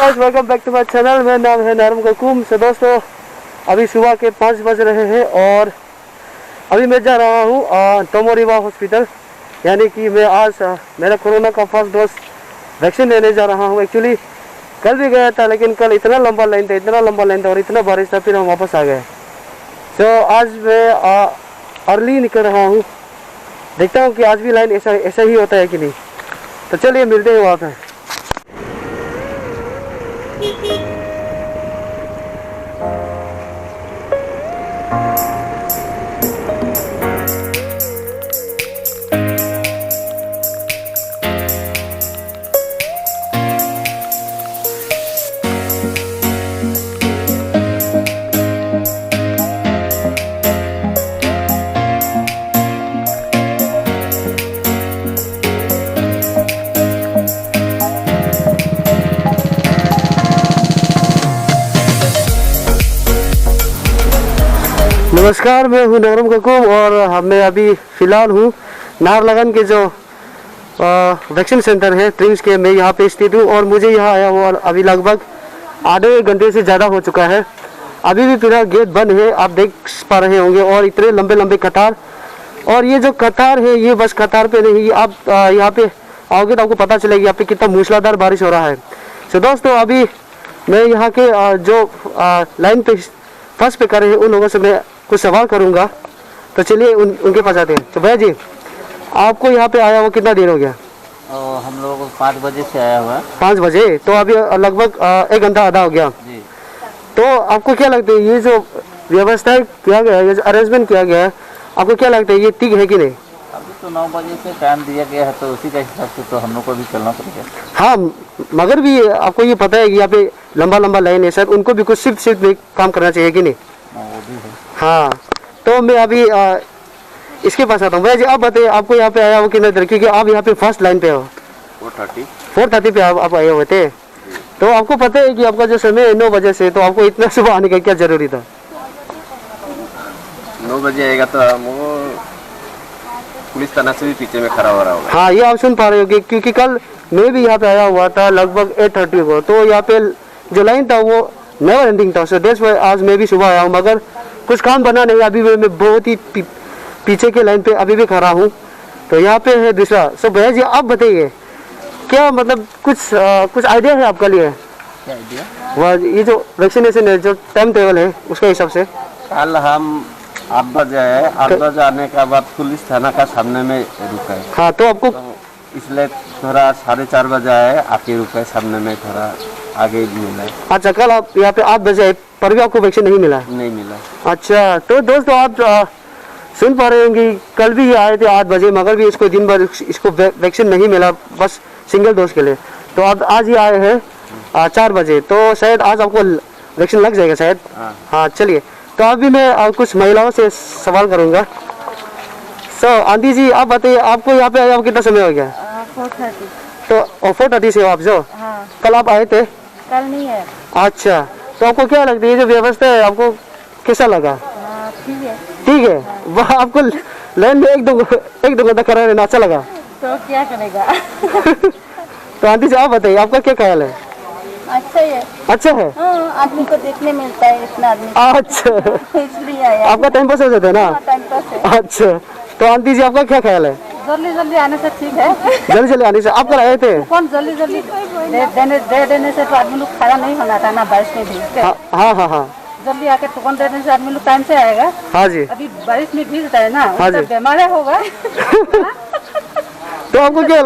Welcome back to my channel. मेरा नाम है नरम ककुम। से दोस्तों अभी सुबह के 5 बज रहे हैं और अभी मैं जा रहा हूँ टोमोरिवा हॉस्पिटल, यानी कि मैं आज मेरा कोरोना का फर्स्ट डोज वैक्सीन लेने जा रहा हूँ। एक्चुअली कल भी गया था, लेकिन कल इतना लंबा लाइन था और इतना बारिश था, फिर हम वापस आ गए। तो आज मैं अर्ली निकल रहा हूँ, देखता हूँ कि आज भी लाइन ऐसा ही होता है कि नहीं। तो चलिए मिलते हैं वहाँ पे। नमस्कार, मैं हूँ नरम ककुम और मैं अभी फ़िलहाल हूँ नाहरलगुन के जो वैक्सीन सेंटर है ट्रिम्स के, मैं यहाँ पे स्थित हूँ। और मुझे यहाँ आया हुआ अभी लगभग आधे घंटे से ज़्यादा हो चुका है। अभी भी पूरा गेट बंद है, आप देख पा रहे होंगे, और इतने लंबे लंबे कतार। और ये जो कतार है ये बस कतार पे नहीं, आप यहाँ पे आओगे तो आपको पता चलेगी यहाँ पे कितना मूसलाधार बारिश हो रहा है। तो दोस्तों अभी मैं यहाँ के जो लाइन पे फर्स्ट पे कर रहे हैं उन लोगों से मैं कुछ सवाल करूंगा। तो चलिए उनके पास आते हैं। तो भैया जी, आपको यहाँ पे आया हुआ कितना देर हो गया? हम लोग 5 बजे से आया हुआ है। 5 बजे, तो अभी लगभग 1 घंटा आधा हो गया जी। तो आपको क्या लगता है ये जो व्यवस्था किया गया है, ये जो अरेंजमेंट किया गया है, आपको क्या लगता है ये ठीक है कि नहीं? अभी तो 9 बजे से टाइम दिया गया है, तो उसी के हिसाब से तो हम लोग को भी चलना पड़ेगा। हाँ, मगर भी आपको ये पता है कि यहाँ पे लंबा लंबा लाइन है, सर उनको भी कुछ शिफ्ट में काम करना चाहिए कि नहीं? वो भी है। हाँ, तो मैं अभी इसके पास आता हूँ। भैया जी आप बताइए, आपको यहाँ पे आया हो कितना देर, क्योंकि आप यहाँ पे फर्स्ट लाइन पे हो। 4:30 पे आप आए हुए थे। तो आपको पता है कि आपका जो समय है 9 बजे से, तो आपको इतना सुबह आने का क्या जरूरी था? 9 बजे आएगा तो वो पुलिस थाना से भी पीछे में खड़ा हो रहा होगा। हाँ, ये आप सुन पा रहे हो क्योंकि कल मैं भी यहाँ पे आया हुआ था लगभग 8:30 को, तो यहाँ पे जो लाइन था वो नेवर एंडिंग था। सो दैट्स व्हाई आज मैं भी सुबह आया हूँ, मगर कुछ काम बना नहीं। अभी मैं बहुत ही पीछे के लाइन पे अभी भी खड़ा हूँ। तो यहाँ पे है दूसरा। सो भैया जी आप बताइए, क्या मतलब कुछ आइडिया है आपका लिए? क्या आइडिया? वह ये जो वैक्सीनेशन है, जो टाइम टेबल है उसके हिसाब से। कल हम 8 बजे आए, 8 बजे आने के बाद पुलिस थाना का सामने में रुका है। हाँ, तो आपको इसलिए थोड़ा 4:30 बजे आए, आके रुका सामने में, थोड़ा आगे मिला है। अच्छा, कल आप यहाँ पे 8 बजे आए पर भी आपको वैक्सीन नहीं मिला? नहीं मिला। अच्छा, तो दोस्तों आप सुन पा रहे होंगे, कल भी आए थे 8 बजे, मगर भी इसको दिन भर इसको वैक्सीन नहीं मिला, बस सिंगल डोज के लिए। तो अब आज ही आए हैं 4 बजे, तो शायद आज आपको वैक्सीन लग जाएगा शायद। हाँ चलिए, तो अभी मैं कुछ महिलाओं से सवाल करूँगा। आंटी जी आप बताइए, आपको यहाँ पे आया हुआ कितना समय हो गया? 4:30। तो 4:30 से हो आप जो? हाँ। कल आप आए थे? कल नहीं है। अच्छा, तो आपको क्या लगता है ये जो व्यवस्था है आपको कैसा लगा? ठीक है। ठीक है। वह आपको लाइन में एक दो घंटा खड़ा रहना अच्छा लगा? तो क्या करेगा? तो आंटी जी आप बताइए, आपका क्या ख्याल है? अच्छा ही है। अच्छा है। हाँ, आदमी को देखने मिलता है इतना आदमी। अच्छा, इसलिए आया। आपका टाइम पास हो जाता है ना? टाइम पास है। अच्छा, तो आंटी जी आपका क्या ख्याल है? जल्दी जल्दी आने से ठीक है। जल्दी आने से आप कल आए थे? कौन जल्दी जल्दी दे देने से तो आदमी लोग खड़ा नहीं होना था ना, बारिश में भीग के। हाँ। जल्दी आके टोकन देने से आदमी लोग टाइम से आएगा। हाँ जी। अभी बारिश में भीगता है ना, हाँ जी। बीमार होगा। तो आपको क्या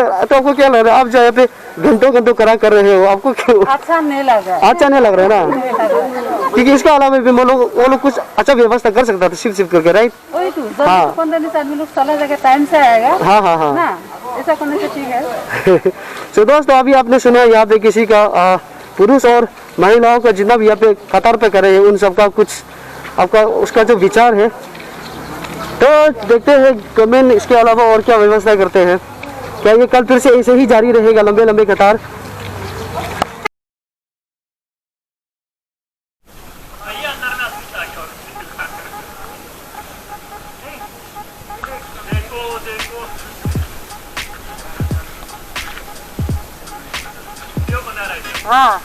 लग रहा है? आप जो यहाँ पे घंटों करा कर रहे हो, आपको क्यों अच्छा नहीं लग रहा है? अच्छा नहीं लग रहा है ना? क्योंकि इसके अलावा भी वो लोग कुछ अच्छा व्यवस्था कर सकता था शिफ्ट करके, राइट? वही तो, जल्दी टोकन देने से आदमी लोग चला जाएगा, टाइम से आएगा। हाँ ना, ऐसा करने से ठीक है। तो दोस्तों अभी आपने सुना यहाँ पे किसी का पुरुष और महिलाओं का जितना भी यहाँ पे कतार पे करे हैं उन सबका कुछ आपका उसका जो विचार है। तो देखते हैं गवर्नमेंट इसके अलावा और क्या व्यवस्था करते हैं। क्या ये कल फिर से ऐसे ही जारी रहेगा लंबे लंबे कतार? हाँ,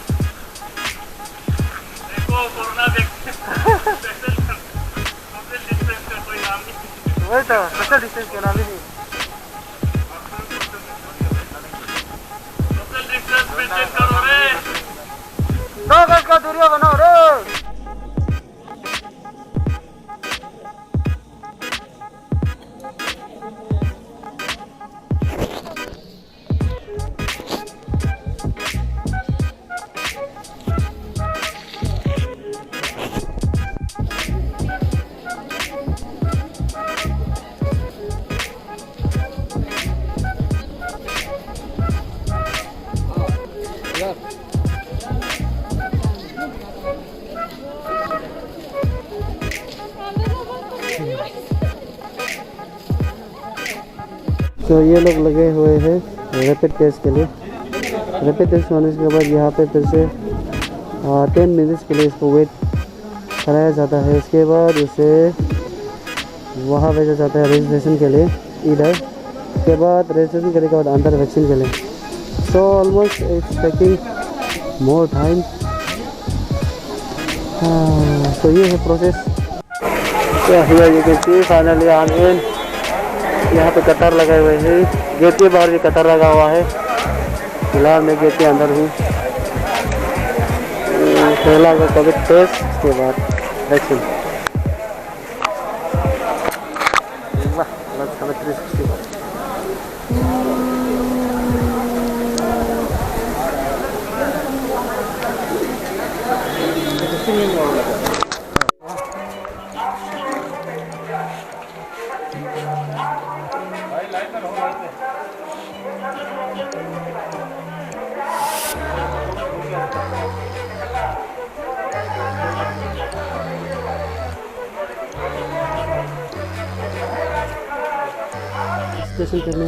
वही तो सोशल डिस्टेंस के नाम ही नहीं। दो गज का दूरिया बनाओ रे। तो ये लोग लगे हुए हैं रैपिड टेस्ट के लिए। रैपिड टेस्ट होने के बाद यहाँ पे फिर से 10 मिनट्स के लिए इसको वेट कराया जाता है। इसके बाद उसे वहाँ भेजा जाता है रजिस्ट्रेशन के लिए इधर। उसके बाद रजिस्ट्रेशन करने के बाद अंदर वैक्सीन के लिए। So almost it's taking more time. तो ये है process. Here you can see finally I am in. यहाँ पे कतार लगाए हुए हैं। गेट के बाहर भी कतार लगा हुआ है। फिलहाल मैं गेट के अंदर हूँ। पहला का कोविड टेस्ट, उसके बाद वैक्सीन। स्टेशन करने